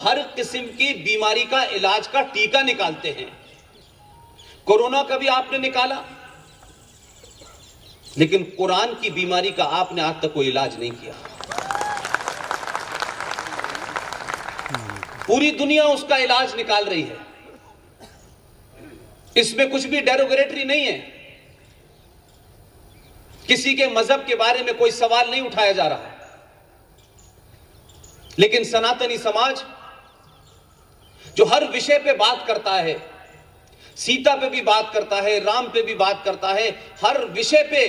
हर किस्म की बीमारी का इलाज का टीका निकालते हैं। कोरोना का भी आपने निकाला, लेकिन कुरान की बीमारी का आपने आज तक कोई इलाज नहीं किया। पूरी दुनिया उसका इलाज निकाल रही है। इसमें कुछ भी डेरोगेटरी नहीं है, किसी के मजहब के बारे में कोई सवाल नहीं उठाया जा रहा। लेकिन सनातनी समाज जो हर विषय पे बात करता है, सीता पे भी बात करता है, राम पे भी बात करता है, हर विषय पे।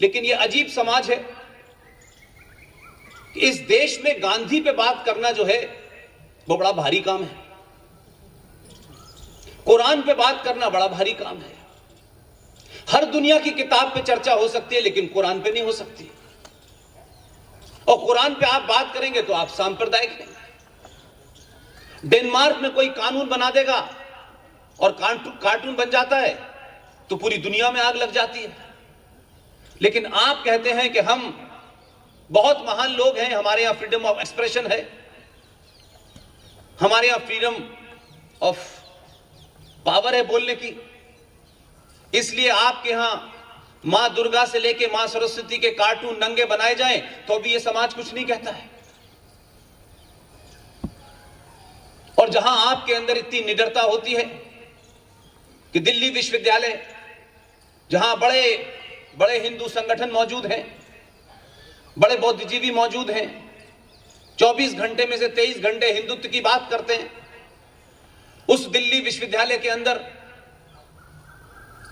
लेकिन यह अजीब समाज है कि इस देश में गांधी पे बात करना जो है वो बड़ा भारी काम है, कुरान पे बात करना बड़ा भारी काम है। हर दुनिया की किताब पे चर्चा हो सकती है, लेकिन कुरान पे नहीं हो सकती। और कुरान पे आप बात करेंगे तो आप सांप्रदायिक हैं। डेनमार्क में कोई कानून बना देगा और कार्टून बन जाता है तो पूरी दुनिया में आग लग जाती है। लेकिन आप कहते हैं कि हम बहुत महान लोग हैं, हमारे यहां फ्रीडम ऑफ एक्सप्रेशन है, हमारे यहां फ्रीडम ऑफ पावर है बोलने की, इसलिए आपके यहां मां दुर्गा से लेके मां सरस्वती के कार्टून नंगे बनाए जाएं तो भी यह समाज कुछ नहीं कहता है। और जहां आपके अंदर इतनी निडरता होती है कि दिल्ली विश्वविद्यालय, जहां बड़े बड़े हिंदू संगठन मौजूद हैं, बड़े बुद्धिजीवी मौजूद हैं, 24 घंटे में से 23 घंटे हिंदुत्व की बात करते हैं, उस दिल्ली विश्वविद्यालय के अंदर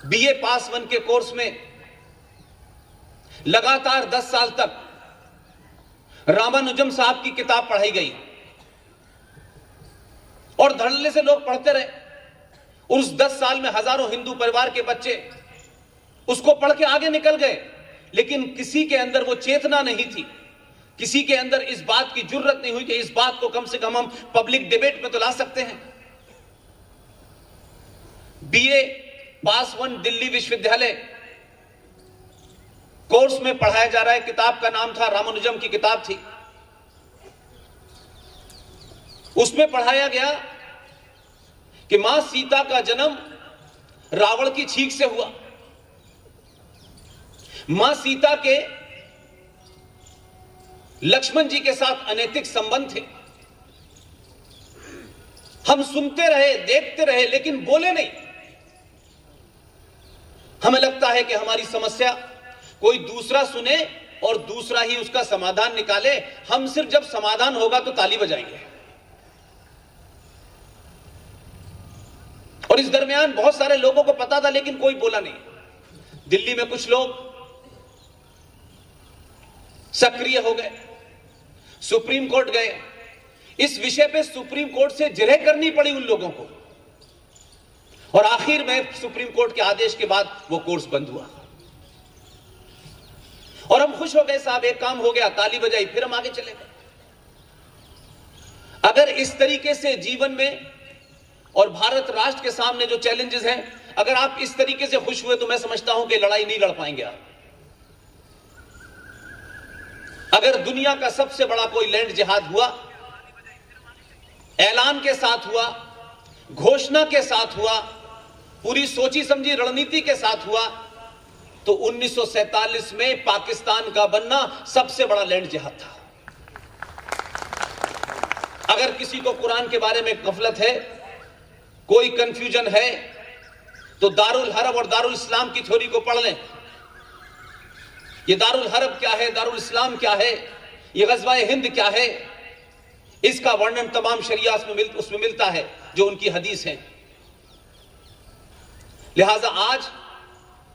बीए पास 1 के कोर्स में लगातार 10 साल तक रामानुजम साहब की किताब पढ़ाई गई और धड़ल्ले से लोग पढ़ते रहे। उस 10 साल में हजारों हिंदू परिवार के बच्चे उसको पढ़ के आगे निकल गए, लेकिन किसी के अंदर वो चेतना नहीं थी, किसी के अंदर इस बात की जुर्रत नहीं हुई कि इस बात को कम से कम हम पब्लिक डिबेट में तो ला सकते हैं। बीए पास 1 दिल्ली विश्वविद्यालय कोर्स में पढ़ाया जा रहा है, किताब का नाम था रामानुजम की किताब थी। उसमें पढ़ाया गया कि मां सीता का जन्म रावण की छींक से हुआ। मां सीता के लक्ष्मण जी के साथ अनैतिक संबंध थे। हम सुनते रहे, देखते रहे, लेकिन बोले नहीं। हमें लगता है कि हमारी समस्या कोई दूसरा सुने और दूसरा ही उसका समाधान निकाले। हम सिर्फ जब समाधान होगा तो ताली बजाएंगे। और इस दरमियान बहुत सारे लोगों को पता था, लेकिन कोई बोला नहीं। दिल्ली में कुछ लोग सक्रिय हो गए, सुप्रीम कोर्ट गए। इस विषय पे सुप्रीम कोर्ट से जिरह करनी पड़ी उन लोगों को, और आखिर में सुप्रीम कोर्ट के आदेश के बाद वो कोर्स बंद हुआ। और हम खुश हो गए, साहब एक काम हो गया, ताली बजाई, फिर हम आगे चले गए। अगर इस तरीके से जीवन में और भारत राष्ट्र के सामने जो चैलेंजेस हैं, अगर आप इस तरीके से खुश हुए तो मैं समझता हूं कि लड़ाई नहीं लड़ पाएंगे आप। अगर दुनिया का सबसे बड़ा कोई लैंड जिहाद हुआ, ऐलान के साथ हुआ, घोषणा के साथ हुआ, पूरी सोची समझी रणनीति के साथ हुआ, तो 1947 में पाकिस्तान का बनना सबसे बड़ा लैंड जिहाद था। अगर किसी को कुरान के बारे में गफलत है, कोई कंफ्यूजन है, तो दारुल हरब और दारुल इस्लाम की थ्योरी को पढ़ लें। ये दारुल हरब क्या है, दारुल इस्लाम क्या है, ये गज़वाए हिंद क्या है, इसका वर्णन तमाम शरिया उसमें मिलता है जो उनकी हदीस है। लिहाजा आज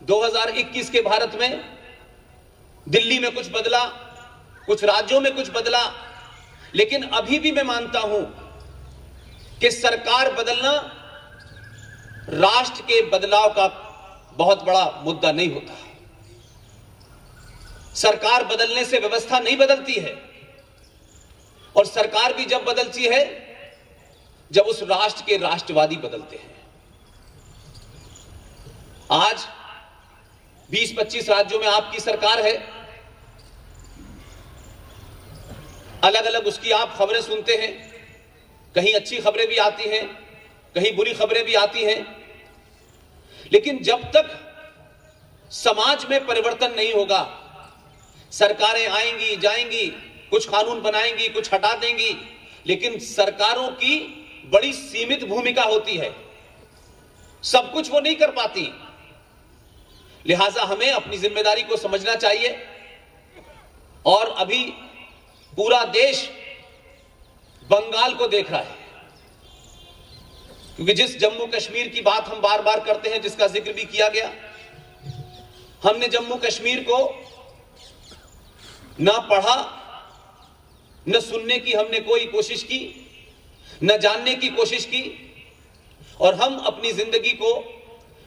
2021 के भारत में दिल्ली में कुछ बदला, कुछ राज्यों में कुछ बदला, लेकिन अभी भी मैं मानता हूं कि सरकार बदलना राष्ट्र के बदलाव का बहुत बड़ा मुद्दा नहीं होता। सरकार बदलने से व्यवस्था नहीं बदलती है, और सरकार भी जब बदलती है जब उस राष्ट्र के राष्ट्रवादी बदलते हैं। आज 20-25 राज्यों में आपकी सरकार है, अलग अलग उसकी आप खबरें सुनते हैं, कहीं अच्छी खबरें भी आती हैं, कहीं बुरी खबरें भी आती हैं, लेकिन जब तक समाज में परिवर्तन नहीं होगा, सरकारें आएंगी जाएंगी, कुछ कानून बनाएंगी, कुछ हटा देंगी, लेकिन सरकारों की बड़ी सीमित भूमिका होती है, सब कुछ वो नहीं कर पाती। लिहाजा हमें अपनी जिम्मेदारी को समझना चाहिए। और अभी पूरा देश बंगाल को देख रहा है, क्योंकि जिस जम्मू कश्मीर की बात हम बार बार करते हैं, जिसका जिक्र भी किया गया, हमने जम्मू कश्मीर को ना पढ़ा, न सुनने की हमने कोई कोशिश की, न जानने की कोशिश की, और हम अपनी जिंदगी को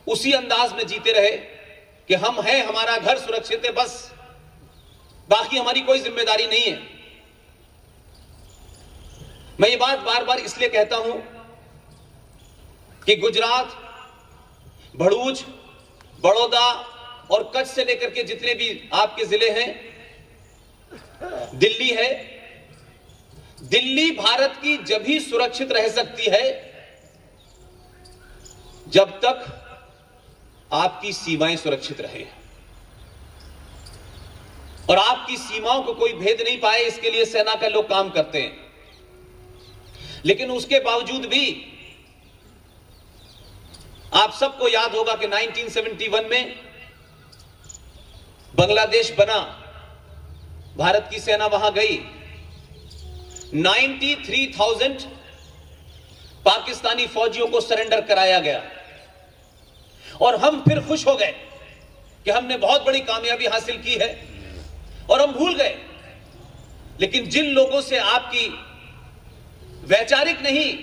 उसी अंदाज में जीते रहे कि हम हैं, हमारा घर सुरक्षित है, बस बाकी हमारी कोई जिम्मेदारी नहीं है। मैं ये बात बार बार इसलिए कहता हूं कि गुजरात, भरूच, बड़ौदा और कच्छ से लेकर के जितने भी आपके जिले हैं, दिल्ली है, दिल्ली भारत की जब ही सुरक्षित रह सकती है जब तक आपकी सीमाएं सुरक्षित रहे, और आपकी सीमाओं को कोई भेद नहीं पाए, इसके लिए सेना के लोग काम करते हैं। लेकिन उसके बावजूद भी आप सबको याद होगा कि 1971 में बांग्लादेश बना, भारत की सेना वहां गई, 93,000 पाकिस्तानी फौजियों को सरेंडर कराया गया, और हम फिर खुश हो गए कि हमने बहुत बड़ी कामयाबी हासिल की है, और हम भूल गए। लेकिन जिन लोगों से आपकी वैचारिक नहीं,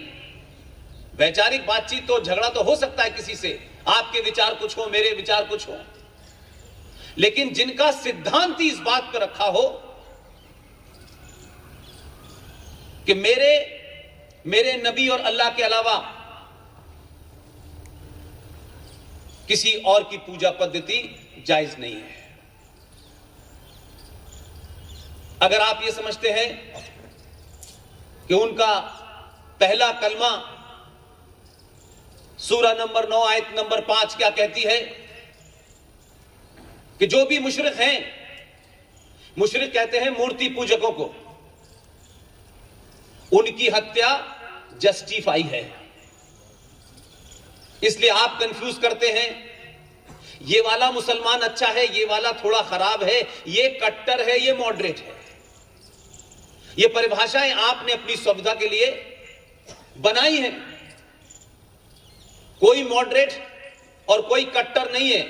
वैचारिक बातचीत तो, झगड़ा तो हो सकता है किसी से, आपके विचार कुछ हो, मेरे विचार कुछ हो, लेकिन जिनका सिद्धांत ही इस बात पर रखा हो कि मेरे नबी और अल्लाह के अलावा किसी और की पूजा पद्धति जायज नहीं है। अगर आप ये समझते हैं कि उनका पहला कलमा सूरा नंबर 9 आयत नंबर 5 क्या कहती है कि जो भी मुशरिक हैं, मुशरिक कहते हैं मूर्ति पूजकों को, उनकी हत्या जस्टिफाई है। इसलिए आप कंफ्यूज करते हैं, ये वाला मुसलमान अच्छा है, ये वाला थोड़ा खराब है, ये कट्टर है, ये मॉडरेट है। ये परिभाषाएं आपने अपनी सुविधा के लिए बनाई हैं। कोई मॉडरेट और कोई कट्टर नहीं है।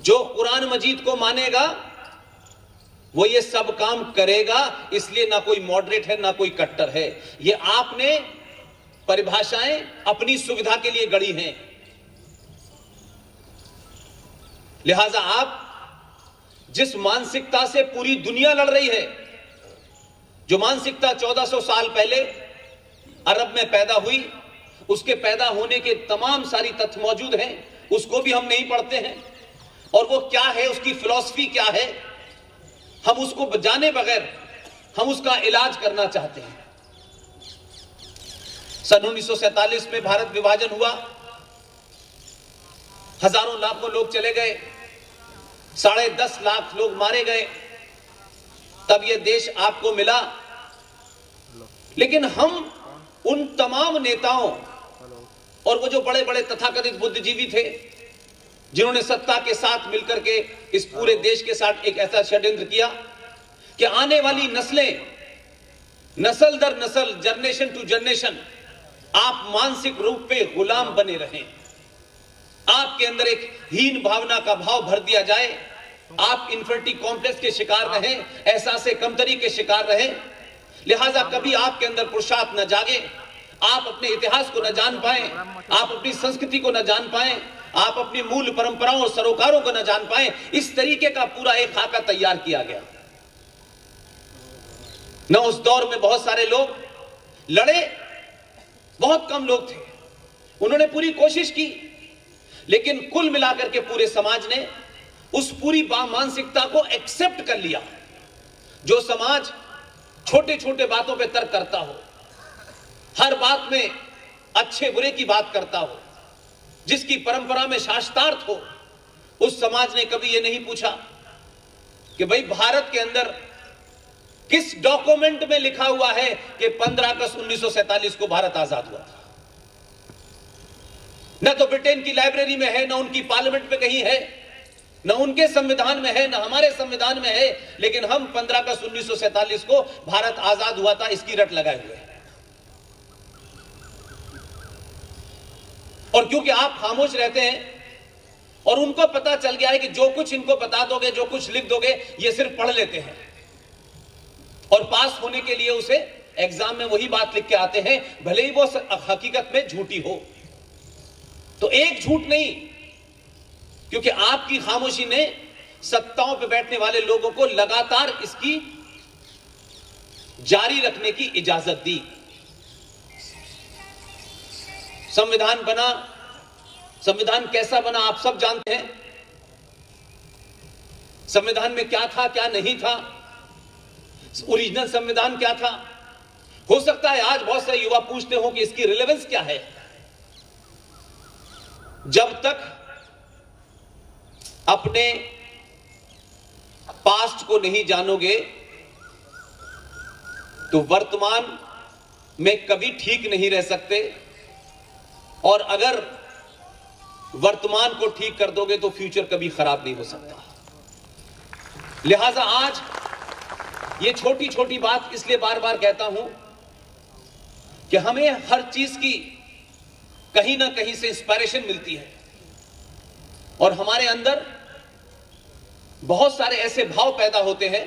जो कुरान मजीद को मानेगा वो ये सब काम करेगा, इसलिए ना कोई मॉडरेट है ना कोई कट्टर है। ये आपने परिभाषाएं अपनी सुविधा के लिए गढ़ी हैं। लिहाजा आप जिस मानसिकता से पूरी दुनिया लड़ रही है, जो मानसिकता 1400 साल पहले अरब में पैदा हुई, उसके पैदा होने के तमाम सारी तथ्य मौजूद हैं, उसको भी हम नहीं पढ़ते हैं, और वो क्या है, उसकी फिलॉसफी क्या है, हम उसको जाने बगैर हम उसका इलाज करना चाहते हैं। सन 1947 में भारत विभाजन हुआ, हजारों लाखों लोग चले गए, 10.5 लाख लोग मारे गए, तब यह देश आपको मिला। लेकिन हम उन तमाम नेताओं और वो जो बड़े बड़े तथाकथित बुद्धिजीवी थे, जिन्होंने सत्ता के साथ मिलकर के इस पूरे देश के साथ एक ऐसा षड्यंत्र किया कि आने वाली नस्लें, नस्ल दर नस्ल, जनरेशन टू जनरेशन, आप मानसिक रूप पे गुलाम बने रहें, आपके अंदर एक हीन भावना का भाव भर दिया जाए, आप इन्फिनिटी कॉम्प्लेक्स के शिकार रहें, एहसास कमतरी के शिकार रहें। लिहाजा कभी आपके अंदर पुरुषार्थ न जागे, आप अपने इतिहास को न जान पाए, आप अपनी संस्कृति को न जान पाए, आप अपनी मूल परंपराओं और सरोकारों को न जान पाए। इस तरीके का पूरा एक खाका तैयार किया गया। न उस दौर में बहुत सारे लोग लड़े, बहुत कम लोग थे, उन्होंने पूरी कोशिश की, लेकिन कुल मिलाकर के पूरे समाज ने उस पूरी मानसिकता को एक्सेप्ट कर लिया। जो समाज छोटे छोटे बातों पे तर्क करता हो, हर बात में अच्छे बुरे की बात करता हो, जिसकी परंपरा में शास्त्रार्थ हो, उस समाज ने कभी यह नहीं पूछा कि भाई भारत के अंदर किस डॉक्यूमेंट में लिखा हुआ है कि 15 अगस्त 1947 को भारत आजाद हुआ था। न तो ब्रिटेन की लाइब्रेरी में है, न उनकी पार्लियामेंट में कहीं है, न उनके संविधान में है, न हमारे संविधान में है, लेकिन हम 15 अगस्त 1947 को भारत आजाद हुआ था इसकी रट लगाए हुए हैं। और क्योंकि आप खामोश रहते हैं और उनको पता चल गया है कि जो कुछ इनको बता दोगे, जो कुछ लिख दोगे, ये सिर्फ पढ़ लेते हैं और पास होने के लिए उसे एग्जाम में वही बात लिख के आते हैं, भले ही वो हकीकत में झूठी हो। तो एक झूठ नहीं, क्योंकि आपकी खामोशी ने सत्ताओं पर बैठने वाले लोगों को लगातार इसकी जारी रखने की इजाजत दी। संविधान बना, संविधान कैसा बना आप सब जानते हैं। संविधान में क्या था, क्या नहीं था, ओरिजिनल संविधान क्या था। हो सकता है आज बहुत सारे युवा पूछते हो कि इसकी रिलेवेंस क्या है। जब तक अपने पास्ट को नहीं जानोगे तो वर्तमान में कभी ठीक नहीं रह सकते, और अगर वर्तमान को ठीक कर दोगे तो फ्यूचर कभी खराब नहीं हो सकता। लिहाजा आज ये छोटी छोटी बात इसलिए बार बार कहता हूं कि हमें हर चीज की कहीं ना कहीं से इंस्पिरेशन मिलती है और हमारे अंदर बहुत सारे ऐसे भाव पैदा होते हैं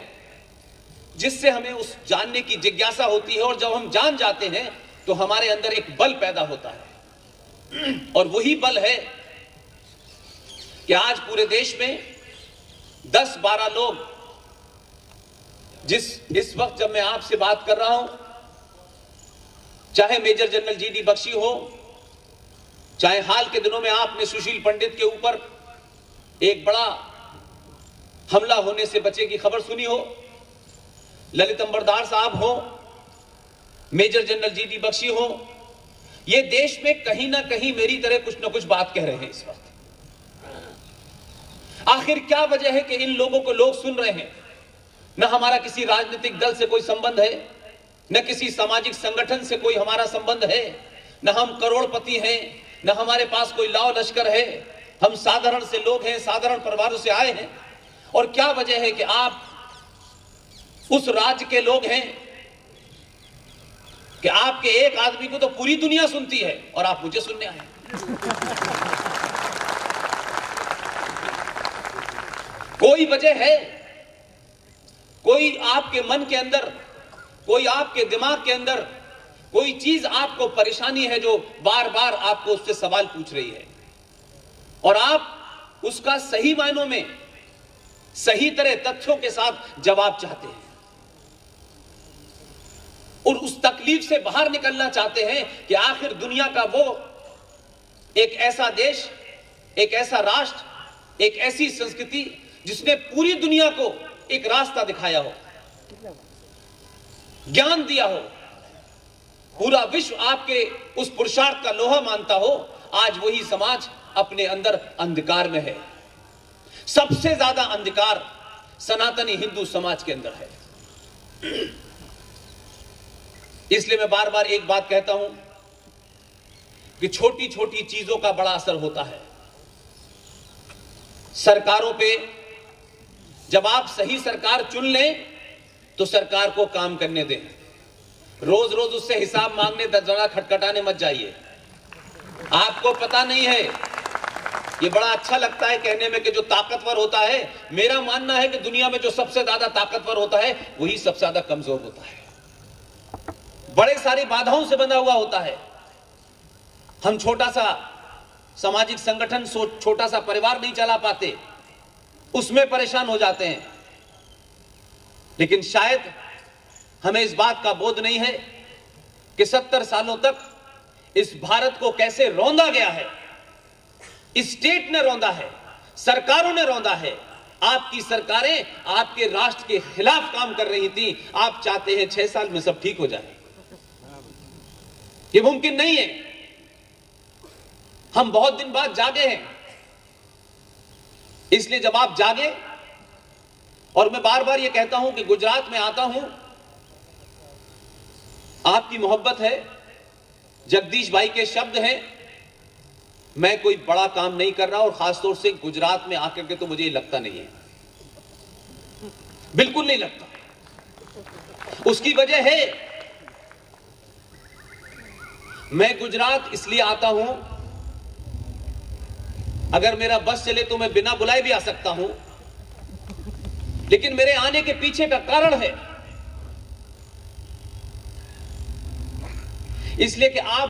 जिससे हमें उस जानने की जिज्ञासा होती है, और जब हम जान जाते हैं तो हमारे अंदर एक बल पैदा होता है। और वही बल है कि आज पूरे देश में 10-12 लोग, इस वक्त जब मैं आपसे बात कर रहा हूं, चाहे मेजर जनरल जीडी बख्शी हो, चाहे हाल के दिनों में आपने सुशील पंडित के ऊपर एक बड़ा हमला होने से बचे की खबर सुनी हो, ललित अंबरदार साहब हो, मेजर जनरल जीडी बख्शी हो, ये देश में कहीं ना कहीं मेरी तरह कुछ ना कुछ बात कह रहे हैं इस वक्त। आखिर क्या वजह है कि इन लोगों को लोग सुन रहे हैं। न हमारा किसी राजनीतिक दल से कोई संबंध है, न किसी सामाजिक संगठन से कोई हमारा संबंध है, न हम करोड़पति हैं, न हमारे पास कोई लाव लश्कर है। हम साधारण से लोग हैं, साधारण परिवारों से आए हैं। और क्या वजह है कि आप उस राज्य के लोग हैं कि आपके एक आदमी को तो पूरी दुनिया सुनती है और आप मुझे सुनने आए। कोई वजह है, कोई आपके मन के अंदर, कोई आपके दिमाग के अंदर कोई चीज आपको परेशानी है जो बार बार आपको उससे सवाल पूछ रही है, और आप उसका सही मायनों में सही तरह तथ्यों के साथ जवाब चाहते हैं और उस तकलीफ से बाहर निकलना चाहते हैं कि आखिर दुनिया का वो एक ऐसा देश, एक ऐसा राष्ट्र, एक ऐसी संस्कृति जिसने पूरी दुनिया को एक रास्ता दिखाया हो, ज्ञान दिया हो, पूरा विश्व आपके उस पुरुषार्थ का लोहा मानता हो, आज वही समाज अपने अंदर अंधकार में है। सबसे ज्यादा अंधकार सनातनी हिंदू समाज के अंदर है। इसलिए मैं बार बार एक बात कहता हूं कि छोटी छोटी चीजों का बड़ा असर होता है। सरकारों पे जब आप सही सरकार चुन लें तो सरकार को काम करने दें, रोज रोज उससे हिसाब मांगने, दरवाजा खटखटाने मत जाइए। आपको पता नहीं है, ये बड़ा अच्छा लगता है कहने में कि जो ताकतवर होता है, मेरा मानना है कि दुनिया में जो सबसे ज्यादा ताकतवर होता है वही सबसे ज्यादा कमजोर होता है, बड़े सारी बाधाओं से बंधा हुआ होता है। हम छोटा सा सामाजिक संगठन, छोटा सा परिवार नहीं चला पाते, उसमें परेशान हो जाते हैं। लेकिन शायद हमें इस बात का बोध नहीं है कि 70 सालों तक इस भारत को कैसे रौंदा गया है। स्टेट ने रौंदा है, सरकारों ने रौंदा है, आपकी सरकारें आपके राष्ट्र के खिलाफ काम कर रही थी। आप चाहते हैं 6 साल में सब ठीक हो जाए। ये मुमकिन नहीं है। हम बहुत दिन बाद जागे हैं, इसलिए जब आप जागे, और मैं बार बार ये कहता हूं कि गुजरात में आता हूं, आपकी मोहब्बत है, जगदीश भाई के शब्द हैं, मैं कोई बड़ा काम नहीं कर रहा, और खासतौर से गुजरात में आकर के तो मुझे लगता नहीं है, बिल्कुल नहीं लगता। उसकी वजह है, मैं गुजरात इसलिए आता हूं, अगर मेरा बस चले तो मैं बिना बुलाए भी आ सकता हूं, लेकिन मेरे आने के पीछे का कारण है, इसलिए कि आप